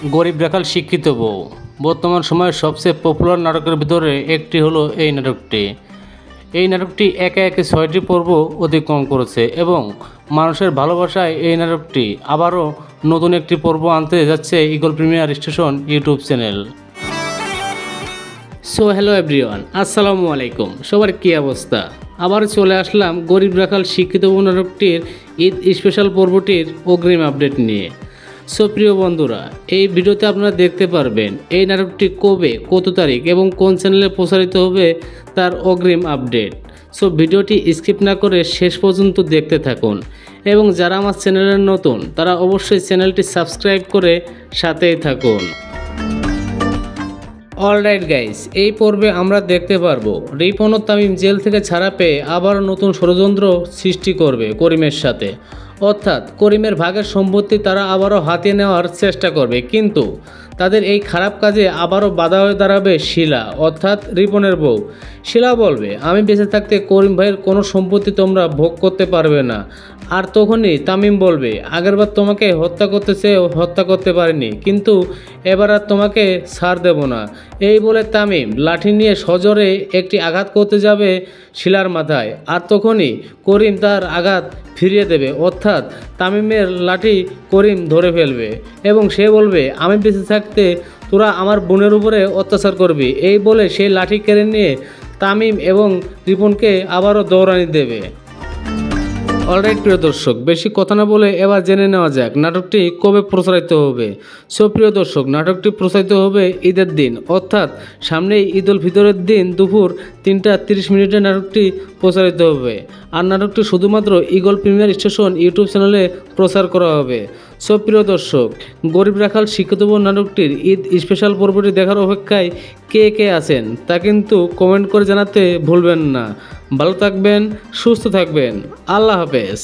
গরিব রাখাল শিক্ষিত বউ বর্তমান সময়ের সবচেয়ে পপুলার নাটকের ভিতরে একটি হলো এই নাটকটি। এই নাটকটি একে একে 6টি পর্ব অতিক্রম করেছে এবং মানুষের ভালোবাসায় এই নাটকটি আবারও নতুন একটি পর্ব আনতে যাচ্ছে eagle premier station YouTube channel. So hello everyone, আসসালামু আলাইকুম। সবার কী অবস্থা? আবার চলে আসলাম গরিব রাখাল শিক্ষিত বউ নাটকটির ঈদ স্পেশাল পর্বটির অগ্রিম আপডেট নিয়ে। সো প্রিয় বন্ধুরা, এই ভিডিওতে আপনারা দেখতে পারবেন এই নাটকটি কবে, কত তারিখ এবং কোন চ্যানেলে প্রচারিত হবে তার অগ্রিম আপডেট। সো ভিডিওটি স্কিপ না করে শেষ পর্যন্ত দেখতে থাকুন এবং যারা আমার চ্যানেলের নতুন তারা অবশ্যই চ্যানেলটি সাবস্ক্রাইব করে সাথেই থাকুন। অলরাইট গাইস, এই পর্বে আমরা দেখতে পারবো রিপন ও তামিম জেল থেকে ছাড়া পেয়ে আবার নতুন ষড়যন্ত্র সৃষ্টি করবে করিমের সাথে, অর্থাৎ করিমের ভাগের সম্পত্তি তারা আবারও হাতিয়ে নেওয়ার চেষ্টা করবে। কিন্তু তাদের এই খারাপ কাজে আবারও বাধা হয়ে দাঁড়াবে শিলা, অর্থাৎ রিপনের বউ। শিলা বলবে, আমি বেঁচে থাকতে করিম ভাইয়ের কোনো সম্পত্তি তোমরা ভোগ করতে পারবে না। আর তখনই তামিম বলবে, আগেরবার তোমাকে হত্যা করতে চেয়েও হত্যা করতে পারিনি, কিন্তু এবার আর তোমাকে ছাড় দেব না। এই বলে তামিম লাঠি নিয়ে সজোরে একটি আঘাত করতে যাবে শিলার মাথায়, আর তখনই করিম তার আঘাত ফিরিয়ে দেবে, অর্থাৎ তামিমের লাঠি করিম ধরে ফেলবে এবং সে বলবে, আমি বেঁচে থাকতে তোরা আমার বোনের উপরে অত্যাচার করবি। এই বলে সেই লাঠি কেড়ে নিয়ে তামিম এবং রিপনকে আবারও দৌড়ানি দেবে। অলরাইট প্রিয় দর্শক, বেশি কথা না বলে এবার জেনে নেওয়া যাক নাটকটি কবে প্রচারিত হবে। সো প্রিয় দর্শক, নাটকটি প্রচারিত হবে ঈদের দিন, অর্থাৎ সামনেই ঈদ উল ফিতরের দিন দুপুর 3টা 30 মিনিটে নাটকটি প্রচারিত হবে। আর নাটকটি শুধুমাত্র ঈগল প্রিমিয়ার স্টেশন ইউটিউব চ্যানেলে প্রচার করা হবে। সো প্রিয় দর্শক, গরিব রাখাল শিক্ষিত বউ নাটকটির ঈদ স্পেশাল পর্বটি দেখার অপেক্ষায় কে কে আছেন তা কিন্তু কমেন্ট করে জানাতে ভুলবেন না। ভালো থাকবেন, সুস্থ থাকবেন, আল্লাহ হাফেজ।